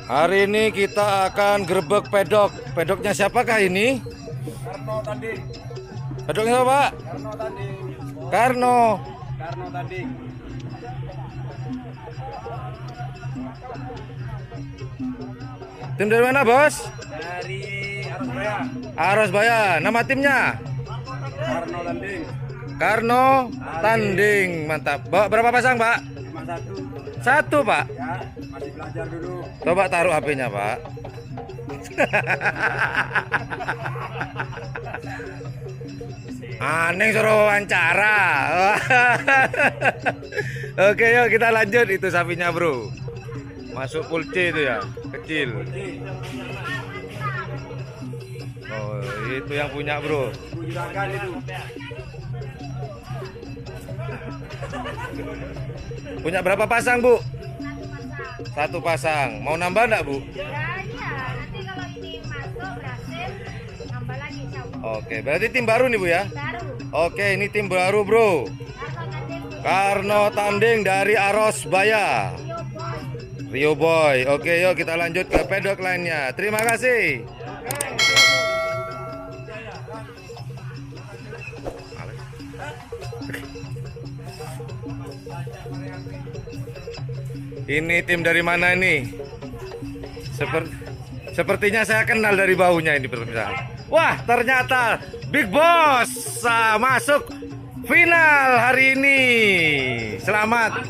Hari ini kita akan gerbek pedok. Pedoknya siapakah ini? Karno Tanding. Pedoknya siapa, Pak? Karno Tanding. Karno. Karno Tanding. Tim dari mana, Bos? Dari Arosbaya. Arosbaya. Nama timnya? Karno Tanding. Karno Tanding. Mantap. Bawa berapa pasang, Pak? 51. Satu, Pak. Ya, masih belajar dulu. Coba taruh HP-nya, Pak. Aneh suruh wawancara. Oke, yuk kita lanjut. Itu sapinya, bro. Masuk full C itu ya, kecil. Oh, itu yang punya, bro. Gunakan itu. Punya berapa pasang, Bu? Satu pasang. Mau nambah enggak, Bu? Ya, iya. Nanti kalau ini masuk berhasil, nambah lagi insya Allah. Oke, berarti tim baru nih, Bu ya? Baru. Oke, ini tim baru, bro. Karno Tanding dari Arosbaya. Rio Boy. Oke, yuk kita lanjut ke pedok lainnya. Terima kasih. Ini tim dari mana ini? Sepertinya saya kenal dari baunya ini, pemirsa. Wah, ternyata Big Boss masuk final hari ini. Selamat,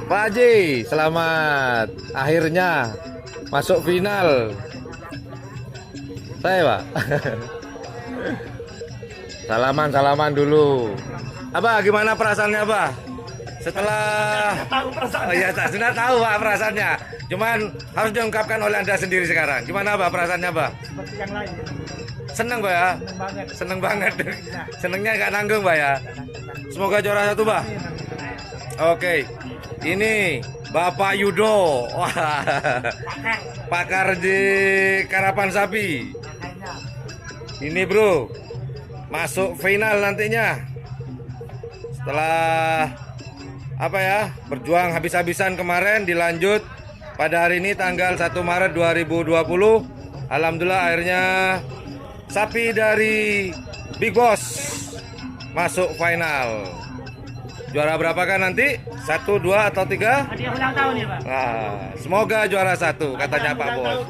Pak Haji. Selamat. Akhirnya masuk final. Saya, Pak. Salaman dulu. Abah, gimana perasaannya, Abah? Setelah oh ya, sudah tahu, Pak, perasaannya. Cuman harus diungkapkan oleh Anda sendiri sekarang. Gimana, Pak, perasaannya, Pak? Seperti yang lain. Seneng, Pak ya? Seneng banget. Seneng banget. Senengnya nggak nanggung, Pak ya? Semoga juara satu, Pak. Oke. Ini Bapak Yudo. Wah. Pakar di karapan sapi. Ini, bro. Masuk final nantinya. Setelah apa ya, berjuang habis-habisan kemarin, dilanjut pada hari ini tanggal 1 Maret 2020. Alhamdulillah akhirnya sapi dari Big Boss masuk final. Juara berapa kan nanti? 1, 2 atau 3? Hadiah ulang tahun ya, Pak. Nah, semoga juara 1 katanya Pak Bos.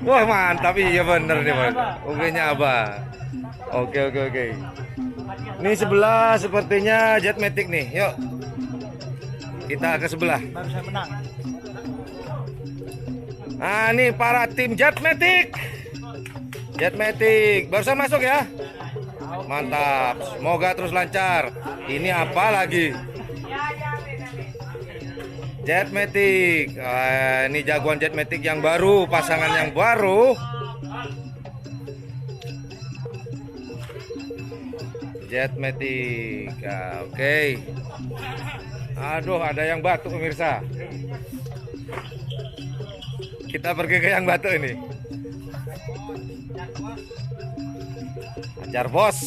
Wah, mantap, iya bener nih, Pak. Ungkirnya apa? Oke. Ini sebelah sepertinya Jetmatic nih. Yuk. Kita ke sebelah. Baru saya menang. Nah, ini para tim Jetmatic. Barusan masuk ya. Mantap. Semoga terus lancar. Ini apa lagi? Jetmatic. Ini jagoan Jetmatic yang baru, pasangan yang baru. Jetmatic. Oke. Aduh, ada yang batuk, pemirsa. Kita pergi ke yang batuk ini. Hajar Bos.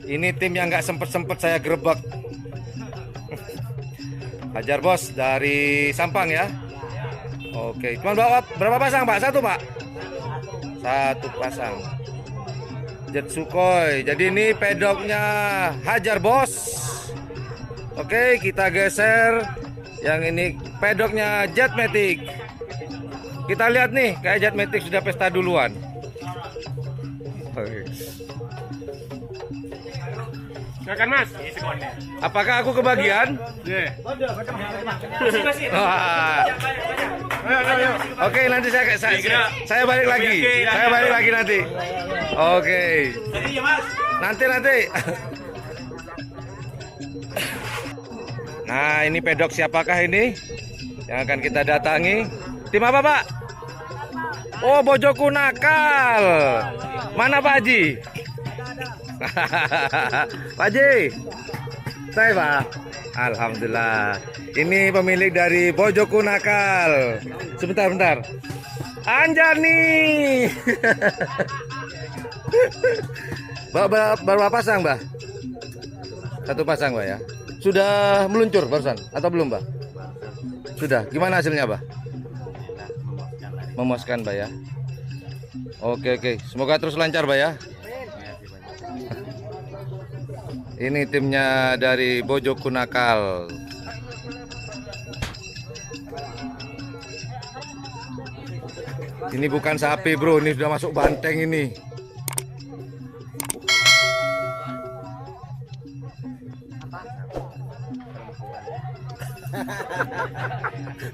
Ini tim yang nggak sempet saya gerebek. Hajar Bos dari Sampang ya. Oke, cuma bawa berapa pasang, Pak? Satu, Pak? Satu pasang. Jet Sukhoi. Jadi ini pedoknya Hajar Bos. Oke, kita geser. Yang ini pedoknya Jetmatic. Kita lihat nih, kayak Jetmatic sudah pesta duluan. Silakan, Mas. Apakah aku kebagian? Wah. Oke, nanti saya balik lagi. Saya balik lagi nanti. Oke. Nanti. Nah, ini pedok siapakah ini yang akan kita datangi? Tim apa, Pak? Oh, Bojoku Nakal. Mana Pak Haji? Pak Haji. Saya, Pak. Alhamdulillah. Ini pemilik dari Bojoku Nakal. Sebentar. Anjani. Berapa pasang, Mbah? Satu pasang, Mbak ya. Sudah meluncur barusan atau belum, Mbak? Sudah. Gimana hasilnya, Bah? Memuaskan, Bah ya. Oke, oke. Semoga terus lancar, Bah ya. Ini timnya dari Bojo Kunakal. Ini bukan sapi, bro. Ini sudah masuk banteng ini.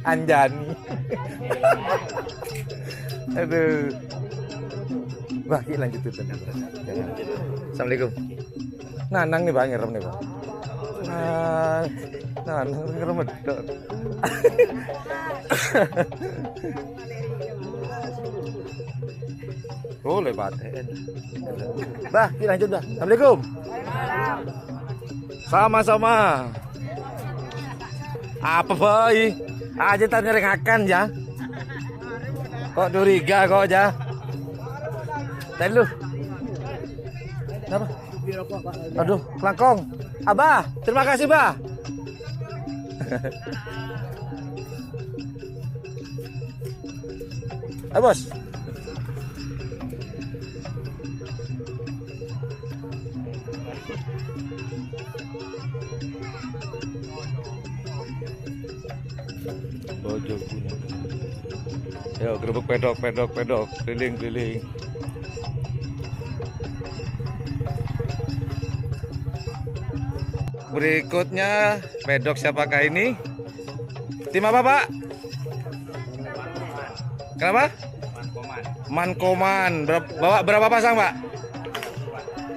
Anjani. Aduh. Wah, ki lanjutin tenang. Assalamualaikum. Nanang nih Bang, ngerem nih Bang. Nanang ngerem medot. Oh, lebaten. Bah, ki lanjut dah. Assalamualaikum. Sama-sama. Apa boy? Aja tak nyerengakan ya. Kok curiga kok aja. Tadi lu. Kenapa? Aduh, kelangkong. Abah, terima kasih, Bah. Ayo, Bos. Bojo Kunakal. Yo, gerbek pedok, keliling. Berikutnya pedok siapakah ini? Tim apa, Pak? Kenapa? Mankoman. Bawa berapa pasang, Pak?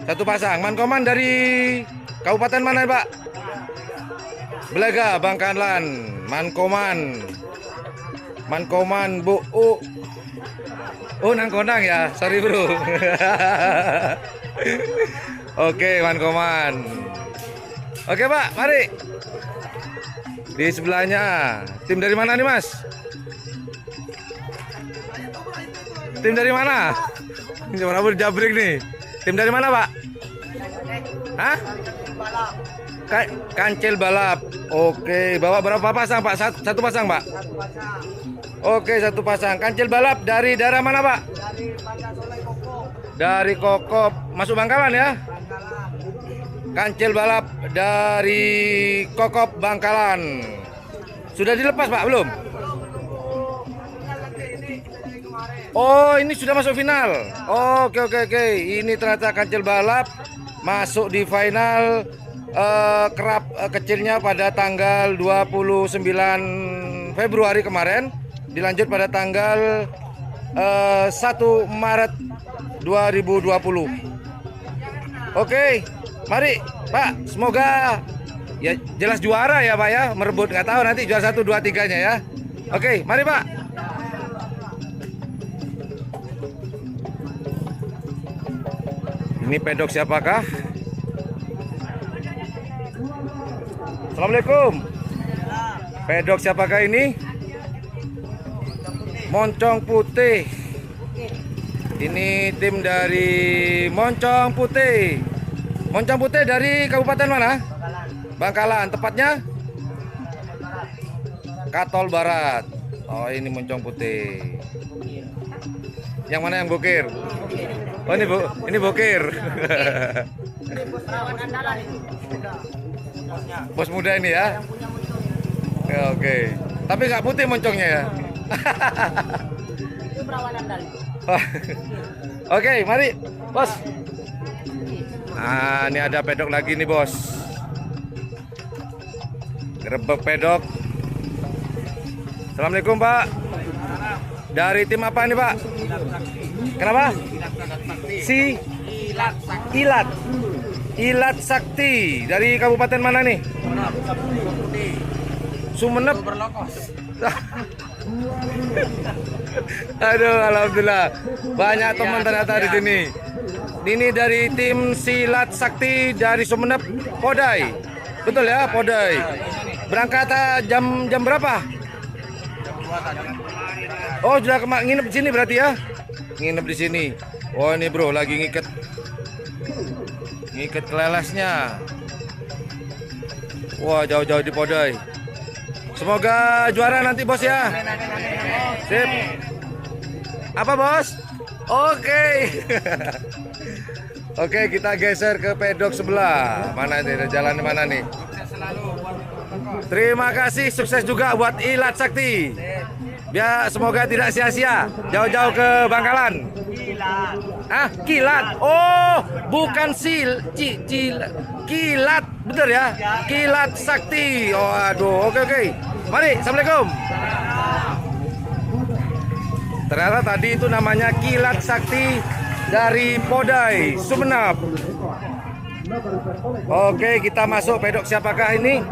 Satu pasang. Mankoman dari kabupaten mana, Pak? Belaga, Bangkalan. Mankoman Bu. Oh, Nangkonang ya. Sorry, bro. Oke, Mankoman. Oke, Pak, mari. Di sebelahnya. Tim dari mana nih, Mas? Tim dari mana? Ini rambut jabrik nih. Tim dari mana, Pak? Hah? Kancil balap. Oke, bawa berapa pasang, Pak? Satu pasang, Pak? Oke, satu pasang. Kancil balap dari daerah mana, Pak? Dari Kokop. Masuk Bangkalan ya? Kancil balap dari Kokop Bangkalan. Sudah dilepas, Pak? Belum? Oh, ini sudah masuk final. Oke. Ini ternyata kancil balap masuk di final kerap kecilnya pada tanggal 29 Februari kemarin. Dilanjut pada tanggal 1 Maret 2020. Oke. Mari, Pak, semoga ya jelas juara ya, Pak ya. Merebut, nggak tahu nanti juara 1, 2, 3-nya ya. Oke, mari, Pak. Ini pedok siapakah? Assalamualaikum. Pedok siapakah ini? Moncong Putih. Ini tim dari Moncong Putih. Moncong Putih dari kabupaten mana? Bangkalan. Tepatnya? Katol Barat. Oh, ini Moncong Putih. Yang mana yang bokir? Oh, ini bokir. Bos muda ini ya. Oke. Tapi nggak putih moncongnya ya. Oke, mari, Bos. Nah, ini ada pedok lagi nih, Bos. Gerebek pedok. Assalamualaikum, Pak. Dari tim apa nih, Pak? Kenapa? Ilat Sakti. Dari kabupaten mana nih? Sumenep. Aduh, alhamdulillah. Banyak teman ternyata di sini. Ini dari tim Silat Sakti dari Sumenep, Podai. Betul ya, Podai. Berangkat jam berapa? Oh, sudah nginep di sini berarti ya? Nginep di sini. Oh, ini bro lagi ngiket kelelesnya. Wah, jauh-jauh di Podai. Semoga juara nanti bos ya. Sip. Apa bos? Oke. Oke, kita geser ke pedok sebelah. Mana nih? Jalan mana nih? Terima kasih, sukses juga buat Ilat Sakti. Biar semoga tidak sia-sia. Jauh-jauh ke Bangkalan. Ah, kilat. Oh, bukan kilat. Bener ya? Kilat Sakti. Oh, aduh. Oke. Mari, assalamualaikum. Ternyata tadi itu namanya Kilat Sakti dari Podai, Sumeneb. Oke, kita masuk pedok siapakah ini?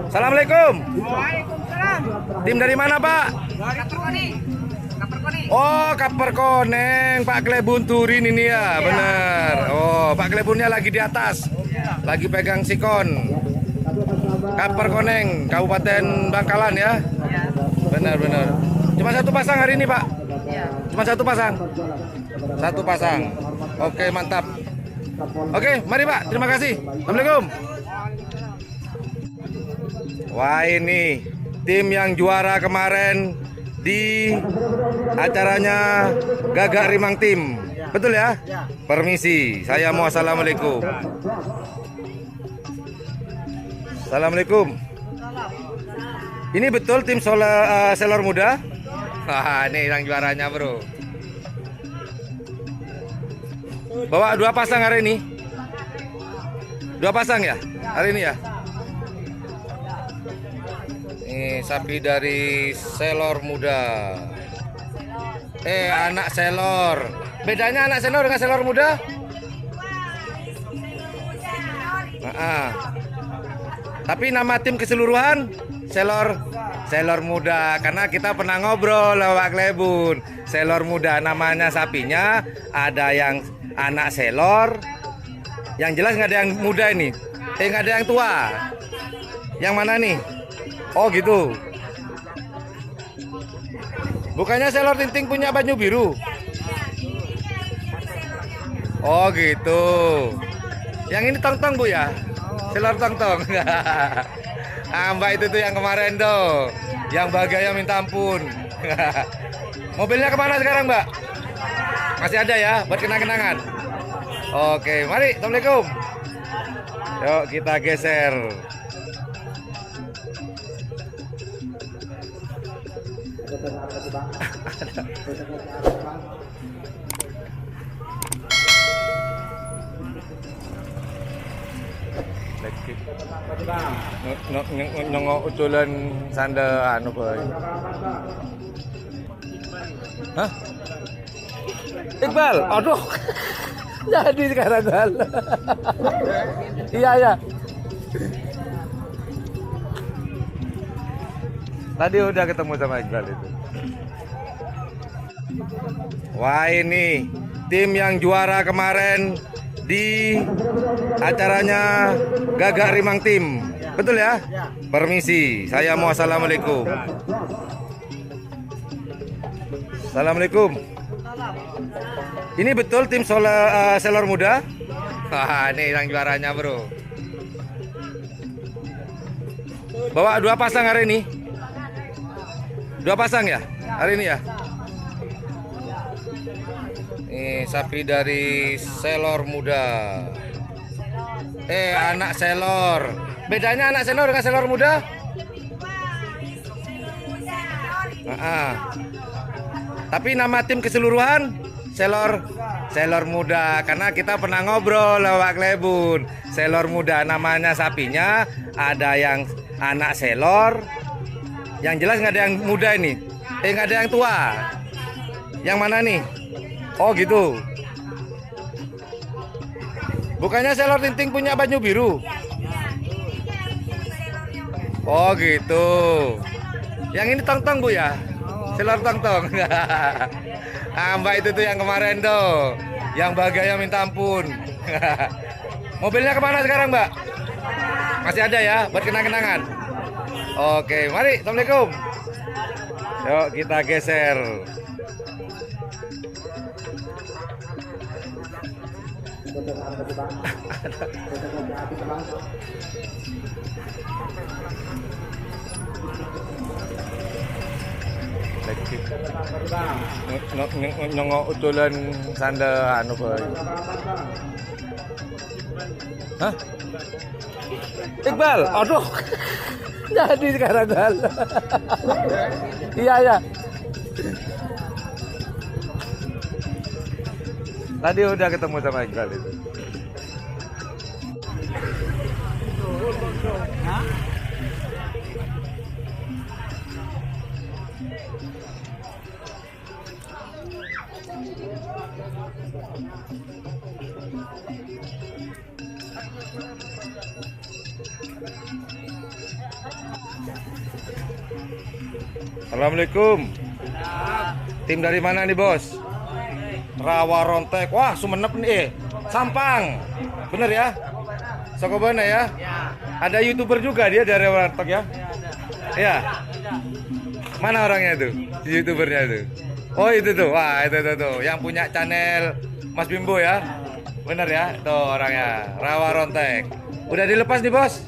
Assalamualaikum. Waalaikumsalam. Tim dari mana, Pak? Kaperkoni. Oh, Kaper Koneng, Pak Klebun Turin ini ya, bener. Oh, Pak Klebunnya lagi di atas, lagi pegang sikon. Kaper Koneng, Kabupaten Bangkalan ya. Benar. Cuma satu pasang hari ini, Pak. Cuma satu pasang. Satu pasang. Oke, mantap. Oke, mari Pak. Terima kasih. Assalamualaikum. Wah, ini tim yang juara kemarin di acaranya Gagak Rimang Tim. Betul ya? Permisi, saya mau assalamualaikum. Assalamualaikum. Ini betul tim Selor Muda? Wah, ini yang juaranya, bro. Bawa 2 pasang hari ini? 2 pasang ya? Hari ini ya? Ini sapi dari Selor Muda. Anak Selor. Bedanya anak Selor dengan Selor Muda? Tapi nama tim keseluruhan Selor Muda, karena kita pernah ngobrol Pak Klebun. Selor Muda namanya sapinya, ada yang anak Selor, yang jelas nggak ada yang muda ini, nggak ada yang tua. Yang mana nih? Oh gitu. Bukannya Selor Tinting punya baju biru? Oh gitu. Yang ini tong-tong Bu ya? Selor tong-tong. Mbak itu tuh yang kemarin tuh, yang bahagia minta ampun. Mobilnya kemana sekarang, Mbak? Masih ada ya, buat kenang-kenangan. Oke, mari, assalamualaikum. Yuk kita geser. Nyongok utulan sanda anu boy. Hah? Iqbal, aduh. Jadi sekarang gal. Iya. Tadi udah ketemu sama Iqbal itu. Wah, ini tim yang juara kemarin di acaranya Gagak Rimang Tim. Betul ya? Permisi, saya mau assalamualaikum. Assalamualaikum. Ini betul tim Selor Muda? Wah, ini yang juaranya, bro. Bawa 2 pasang hari ini? 2 pasang ya? Hari ini ya? Ini sapi dari Selor Muda. Anak Selor. Bedanya anak Selor dengan Selor Muda? Tapi nama tim keseluruhan Selor Muda, karena kita pernah ngobrol Pak Klebun. Selor Muda namanya sapinya, ada yang anak Selor, yang jelas nggak ada yang muda ini, nggak ada yang tua. Yang mana nih? Oh gitu. Bukannya Selor Tinting punya baju biru? Oh gitu. Yang ini tong-tong Bu ya? Selor tong-tong. Mbak itu tuh yang kemarin tuh, yang bahagia minta ampun. Mobilnya kemana sekarang, Mbak? Masih ada ya, buat kenang-kenangan. Oke, mari, assalamualaikum. Yuk kita geser. Nyongok utulan sanda anu boy. Hah? Iqbal, aduh. Jadi sekarang gal. Iya ya. Tadi udah ketemu sama Iqbal itu. Assalamualaikum. Tim dari mana nih bos? Rawa Rontek. Wah Sumenep nih. Sampang. Bener ya? Sokobana ya? Ada YouTuber juga dia dari Rawa Rontek ya? Iya. Mana orangnya tuh? YouTubernya tuh. Oh itu tuh. Wah itu tuh. Yang punya channel Mas Bimbo ya? Bener ya? Tuh orangnya. Rawa Rontek. Udah dilepas nih bos?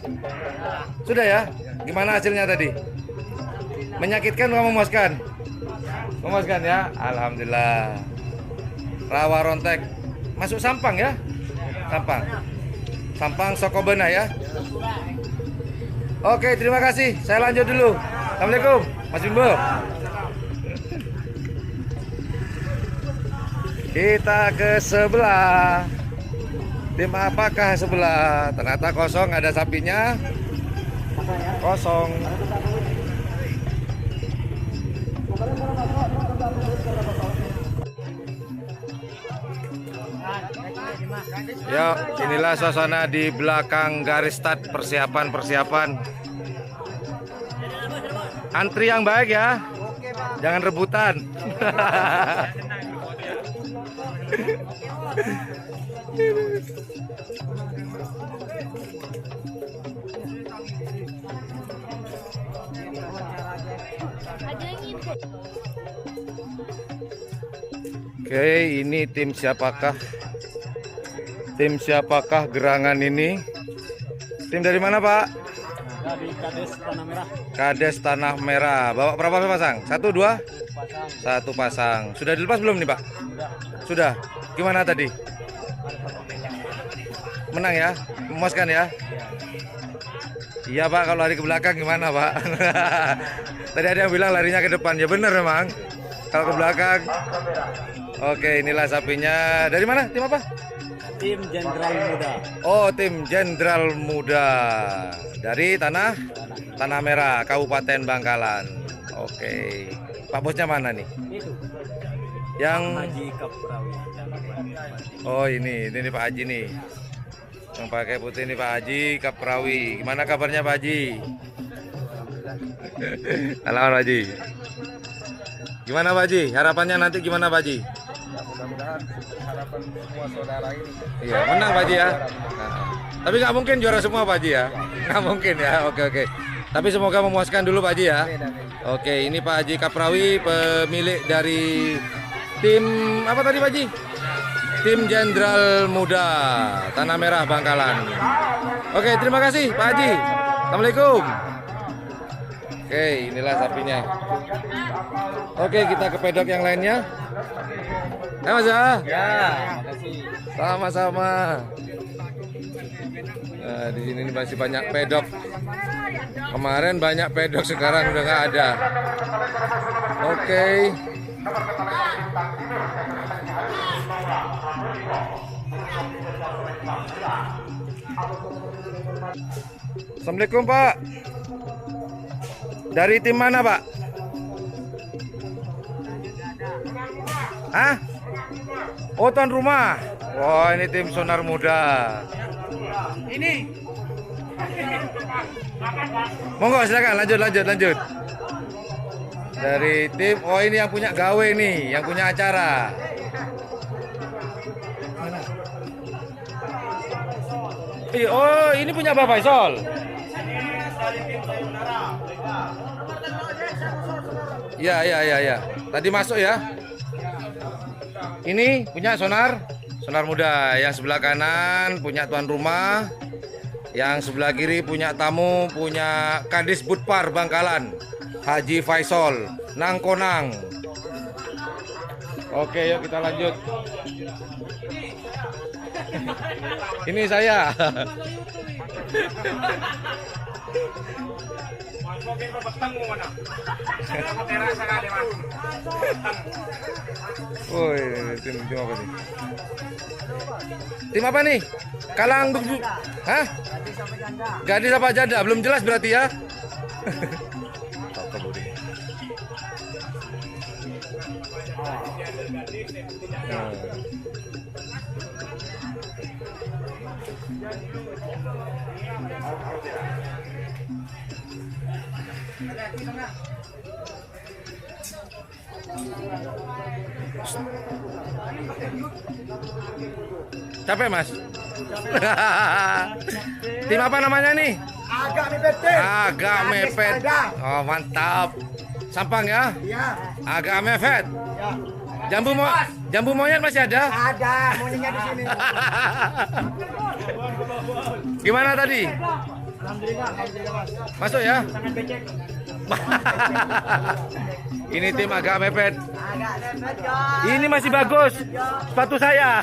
Sudah ya? Gimana hasilnya tadi? Menyakitkan atau memuaskan? Memuaskan ya? Alhamdulillah. Rawa Rontek masuk Sampang ya? Sampang. Sampang Sokobena ya? Oke, terima kasih. Saya lanjut dulu. Assalamualaikum, Mas Bimbo. Kita ke sebelah. Tim apakah sebelah? Ternyata kosong, ada sapinya. Kosong. Ya, inilah suasana di belakang garis start persiapan. Antri yang baik ya. Jangan rebutan. Oke, ini tim siapakah? Tim siapakah gerangan ini? Tim dari mana, Pak? Dari Kades Tanah Merah. Kades Tanah Merah. Bawa berapa pasang? Satu, dua? Pasang. Satu pasang. Sudah dilepas belum nih, Pak? Sudah. Gimana tadi? Menang ya? Memuaskan ya? Iya, Pak. Kalau lari ke belakang gimana, Pak? Tadi ada yang bilang larinya ke depan. Ya benar memang. Kalau ke belakang. Oke, inilah sapinya. Dari mana? Tim apa? Tim Jenderal Muda. Oh, tim Jenderal Muda dari Tanah Merah, Kabupaten Bangkalan. Oke, Pak bosnya mana nih? Itu. Yang Haji Kaprawi. oh ini Pak Haji nih. Yang pakai putih ini Pak Haji Kaprawi. Gimana kabarnya Pak Haji? Alhamdulillah Pak Haji. Gimana Pak Haji? Harapannya nanti gimana Pak Haji? Mudah-mudahan harapan semua saudara ini. Iya, menang Pak Haji ya. Nah, tapi nggak mungkin juara semua Pak Haji ya. Nggak mungkin ya. Oke. Tapi semoga memuaskan dulu Pak Haji ya. Oke, ini Pak Haji Kaprawi, pemilik dari tim apa tadi Pak Haji? Tim Jenderal Muda Tanah Merah Bangkalan. Oke, terima kasih Pak Haji. Assalamualaikum. Oke, inilah sapinya. Oke, kita ke pedok yang lainnya. Mas ya? Ya, makasih. Sama-sama. Nah, di sini masih banyak pedok. Kemarin banyak pedok, sekarang udah nggak ada. Oke. Assalamualaikum Pak. Dari tim mana Pak? Hah? Oh, tuan rumah. Wah, ini tim Sonar Muda. Ini. Monggo silakan lanjut. Dari tim, oh ini yang punya gawe nih, yang punya acara. Oh, ini punya Bapak Faisal. Iya. Tadi masuk ya. Ini punya Sonar Sonar muda. Yang sebelah kanan punya tuan rumah, yang sebelah kiri punya tamu, punya Kadis Budpar Bangkalan, Haji Faisal Nangkonang. Oke, yuk kita lanjut. Ini saya. Woi, tim apa nih? Tim apa nih? Kalang hah? Gadis apa janda? Belum jelas berarti ya. Capek mas? Tim apa namanya nih? Agak mepet. Agak mepet. Oh mantap. Sampang ya? Iya. Agak mepet. Ya. Jambu monyet masih ada? Ada monyetnya di sini. Gimana tadi? Alhamdulillah, Mas. Masuk ya? Sangat becek. Ini tim agak mepet. Agak mepet, ya. Ini masih bagus. Sepatu saya.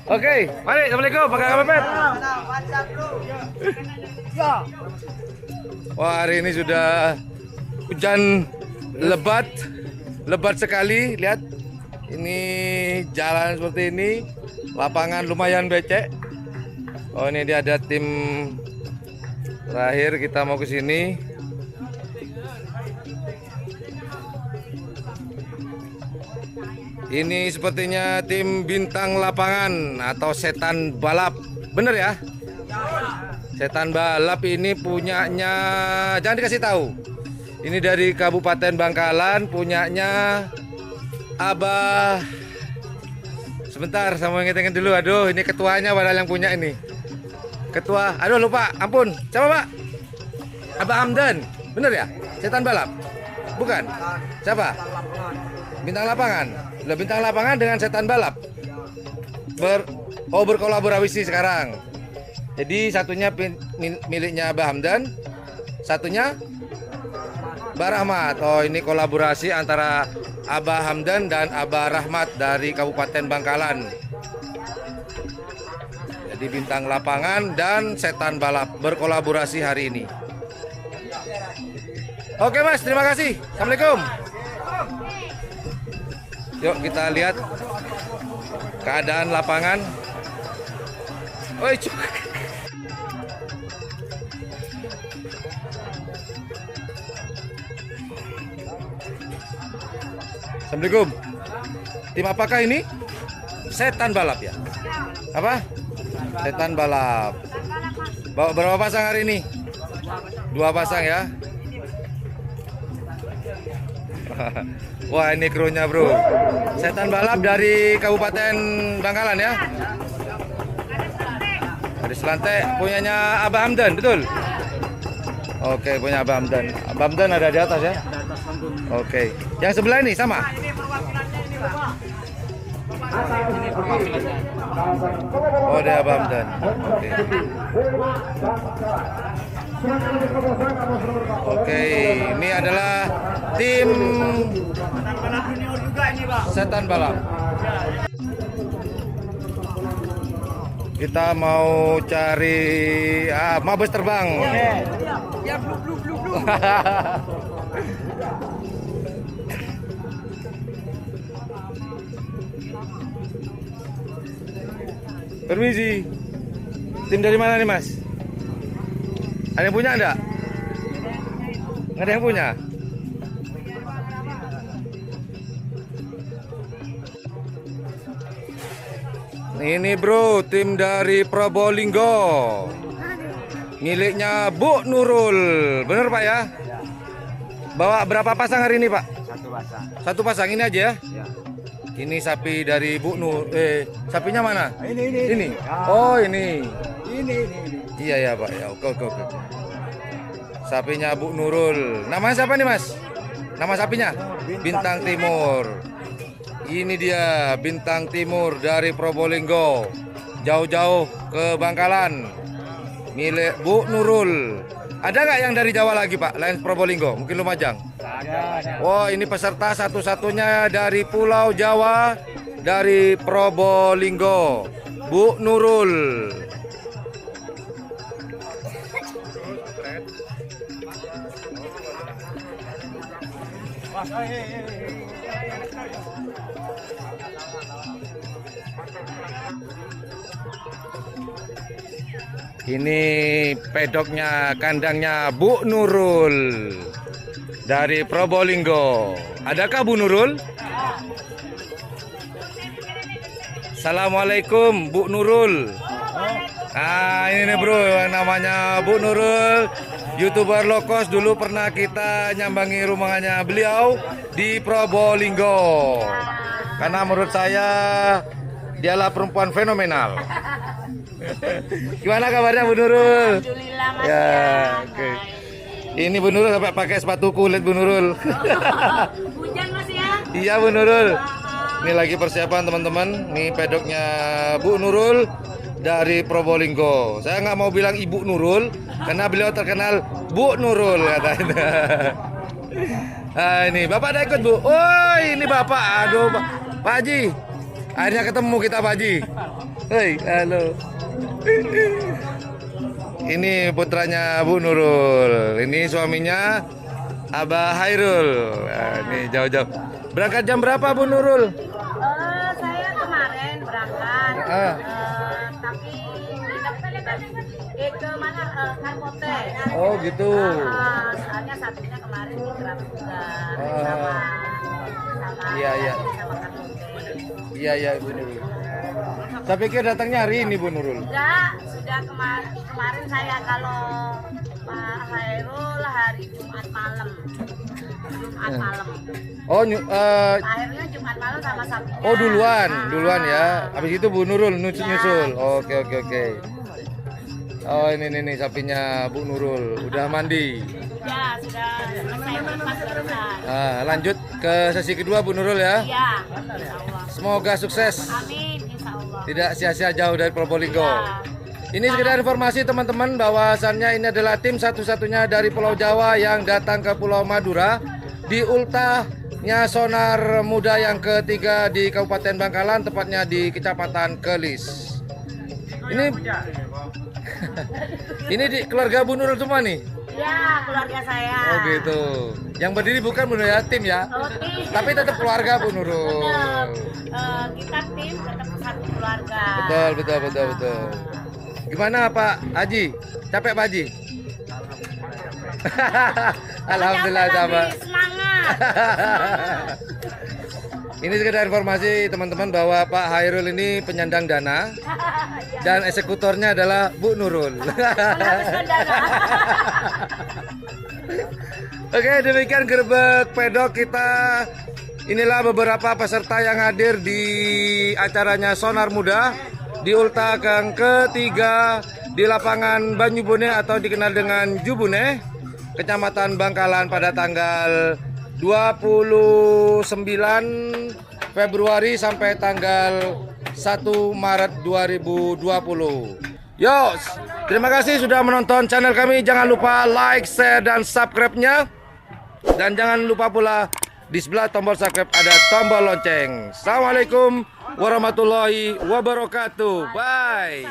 Oke, mari. Assalamualaikum. Pakai agak mepet. WhatsApp, Bro. Ya. Wah, hari ini sudah hujan lebat sekali. Lihat, ini jalan seperti ini, lapangan lumayan becek. Oh, ini dia ada tim terakhir, kita mau ke sini. Ini sepertinya tim bintang lapangan atau setan balap, bener ya? Setan balap ini punyanya, jangan dikasih tahu. Ini dari Kabupaten Bangkalan, punyanya Abah. Sebentar, sama ngetengin dulu. Aduh, ini ketuanya padahal yang punya ini. Ketua, aduh lupa, ampun. Siapa Pak? Abah Hamdan, bener ya? Setan balap? Bukan? Siapa? Bintang lapangan. Loh, bintang lapangan dengan setan balap. Berkolaborasi sekarang. Jadi satunya miliknya Abah Hamdan, satunya Abah Rahmat. Oh, ini kolaborasi antara Abah Hamdan dan Abah Rahmat dari Kabupaten Bangkalan. Jadi bintang lapangan dan setan balap berkolaborasi hari ini. Oke Mas, terima kasih. Assalamualaikum. Yuk kita lihat keadaan lapangan. Oi, Assalamualaikum. Tim apakah ini? Setan balap ya? Apa? Setan balap. Bawa berapa pasang hari ini? 2 pasang ya? Wah, ini krunya bro. Setan balap dari Kabupaten Bangkalan ya? Dari Selantek, punyanya Abah Hamdan, betul? Oke, punya Abah Hamdan. Abah Hamdan ada di atas ya? Oke. Yang sebelah ini sama? Oh, dia Abah Hamdan. Oke. Oke, ini adalah tim setan balap. Kita mau cari mabes terbang. Ya, blue. Permisi. Tim dari mana nih, Mas? Ada yang punya enggak? Nggak ada yang punya? Ini bro, tim dari Probolinggo. Miliknya Bu Nurul. Bener Pak ya? Bawa berapa pasang hari ini Pak? 1 pasang. 1 pasang ini aja ya? Ya. Ini sapi dari Bu Nur. Sapinya mana? Ini. Oh, ini. Ini. Iya ya Pak ya. Oke. Sapinya Bu Nurul. Namanya siapa nih Mas? Nama sapinya? Bintang Timur. Ini dia bintang timur dari Probolinggo. Jauh-jauh ke Bangkalan. Milik Bu Nurul. Ada nggak yang dari Jawa lagi Pak? Lain Probolinggo, mungkin Lumajang. Oh, ini peserta satu-satunya dari Pulau Jawa, dari Probolinggo, Bu Nurul. Ini pedoknya, kandangnya Bu Nurul dari Probolinggo. Adakah Bu Nurul? Assalamualaikum Bu Nurul. Ah, ini nih bro, yang namanya Bu Nurul, YouTuber low cost. Dulu pernah kita nyambangi rumahnya beliau di Probolinggo. Karena menurut saya dialah perempuan fenomenal. Gimana kabarnya Bu Nurul? Alhamdulillah Mas Ya, ya. oke. Ini Bu Nurul sampai pakai sepatu kulit Bu Nurul. Hujan Mas ya. Iya Bu Nurul. Ini lagi persiapan teman-teman. Ini pedoknya Bu Nurul dari Probolinggo. Saya nggak mau bilang Ibu Nurul karena beliau terkenal Bu Nurul katanya. Nah, ini Bapak ada ikut Bu. Oh ini Bapak. Aduh Pak Haji. Akhirnya ketemu kita Pak Haji. Hei, halo. Ini putranya Bu Nurul. Ini suaminya Abah Hairul. Nah, ini jauh-jauh. Berangkat jam berapa Bu Nurul? Saya kemarin berangkat, tapi ke mana Karpote. Oh gitu. Soalnya satunya kemarin di Kerap juga sama Iya, iya. sama Karpote. Iya Bu Nurul. Saya pikir datangnya hari ini Bu Nurul. Enggak, sudah kemarin saya kalau Pak Hairul hari Jumat malam. Jumat malam. Oh Akhirnya Jumat malam sama sapinya. oh duluan ya. Habis itu Bu Nurul nyusul. Oke. Oh ini sapinya Bu Nurul udah mandi. Ya, sudah selesai lepas barusan. Lanjut ke sesi kedua Bu Nurul ya. Iya, insya Allah. Semoga sukses. Amin, insya Allah. Tidak sia-sia jauh dari Probolinggo. Ya. Ini sekedar informasi teman-teman bahwasannya ini adalah tim satu-satunya dari Pulau Jawa yang datang ke Pulau Madura di ultahnya sonar muda yang ketiga di Kabupaten Bangkalan, tepatnya di Kecamatan Kelis. Ini di keluarga Bu Nurul semua nih. Ya, keluarga saya. Oh gitu. Yang berdiri bukan Bu Nurul ya, tim ya. Oh, tim. Tapi tetap keluarga Bu Nurul. Tetap, kita tim tetap satu keluarga. Betul. Gimana Pak Haji? Capek Pak Haji? Alhamdulillah sama. Semangat. Ini sekedar informasi teman-teman bahwa Pak Hairul ini penyandang dana dan eksekutornya adalah Bu Nurul. Oke, demikian gerbek pedok kita. Inilah beberapa peserta yang hadir di acaranya Sonar Muda di ultah yang ketiga di lapangan Banyubune atau dikenal dengan Jubune, Kecamatan Bangkalan pada tanggal 29 Februari sampai tanggal 1 Maret 2020. Yo, terima kasih sudah menonton channel kami. Jangan lupa like, share, dan subscribe-nya. Dan jangan lupa pula di sebelah tombol subscribe ada tombol lonceng. Assalamualaikum warahmatullahi wabarakatuh. Bye.